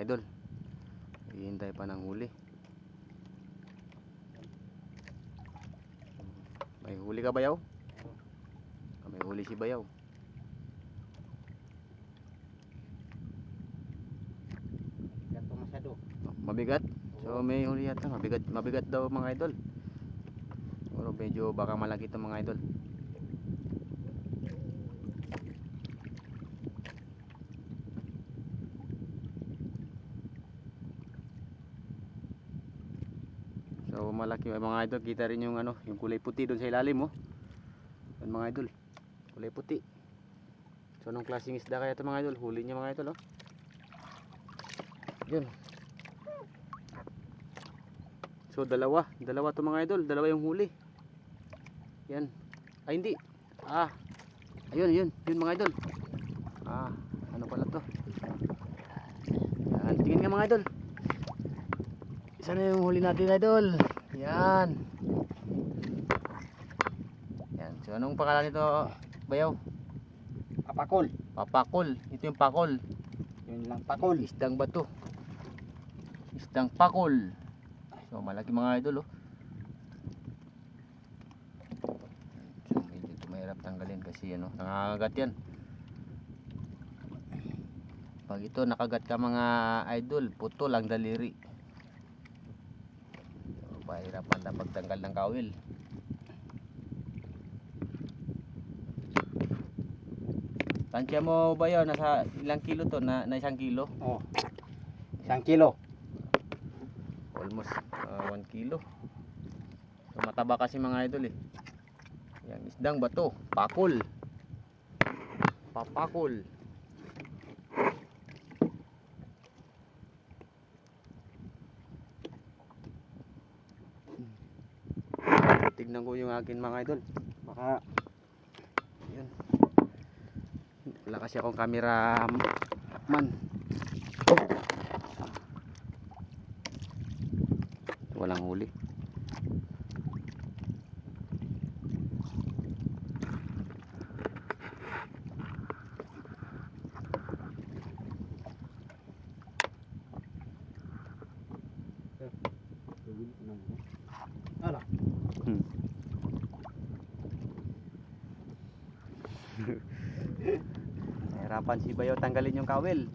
idol. Hihintay pa ng huli. May huli ka, Bayaw? May huli si Bayaw. Ganto masyado. Mabigat? So may huli yata. Mabigat daw mga idol. Pero medyo baka malaki ito mga idol. So malaki mga idol, kita rin yung ano, yung kulay puti doon sa ilalim, oh. Yan mga idol, kulay puti. So anong klaseng isda kaya ito mga idol? Huli niya mga idol, oh. Yun. So dalawa to mga idol, dalawa yung huli. Yan. Ay hindi. Ayun mga idol. Ano pala to? Yan, tingin nga mga idol. Isa na yung huli natin idol. Yan. Yan. So anong pangalan nito, Bayaw? Papakol. Papakol. Ito yung pakol. Yun lang pakol. Isdang bato. Isdang pakol. So malaki mga idol, oh. So medyo mahirap tanggalin kasi ano, nakakagat yan. Pag ito nakagat ka mga idol, putol ang daliri. Pahirapan na pagtanggal ng kawil. Tansya mo ba yun? Nasa ilang kilo to? Na 1 kilo? Oh. 1 kilo. Almost 1 kilo. So, mataba kasi mga idol eh. Yang isdang bato. Pakol. Papakol. Tignan ko yung akin mga idol. Baka yun. Wala kasi akong camera man. Walang huli. ala. Nahirapan si Bayaw tanggalin yung kawil.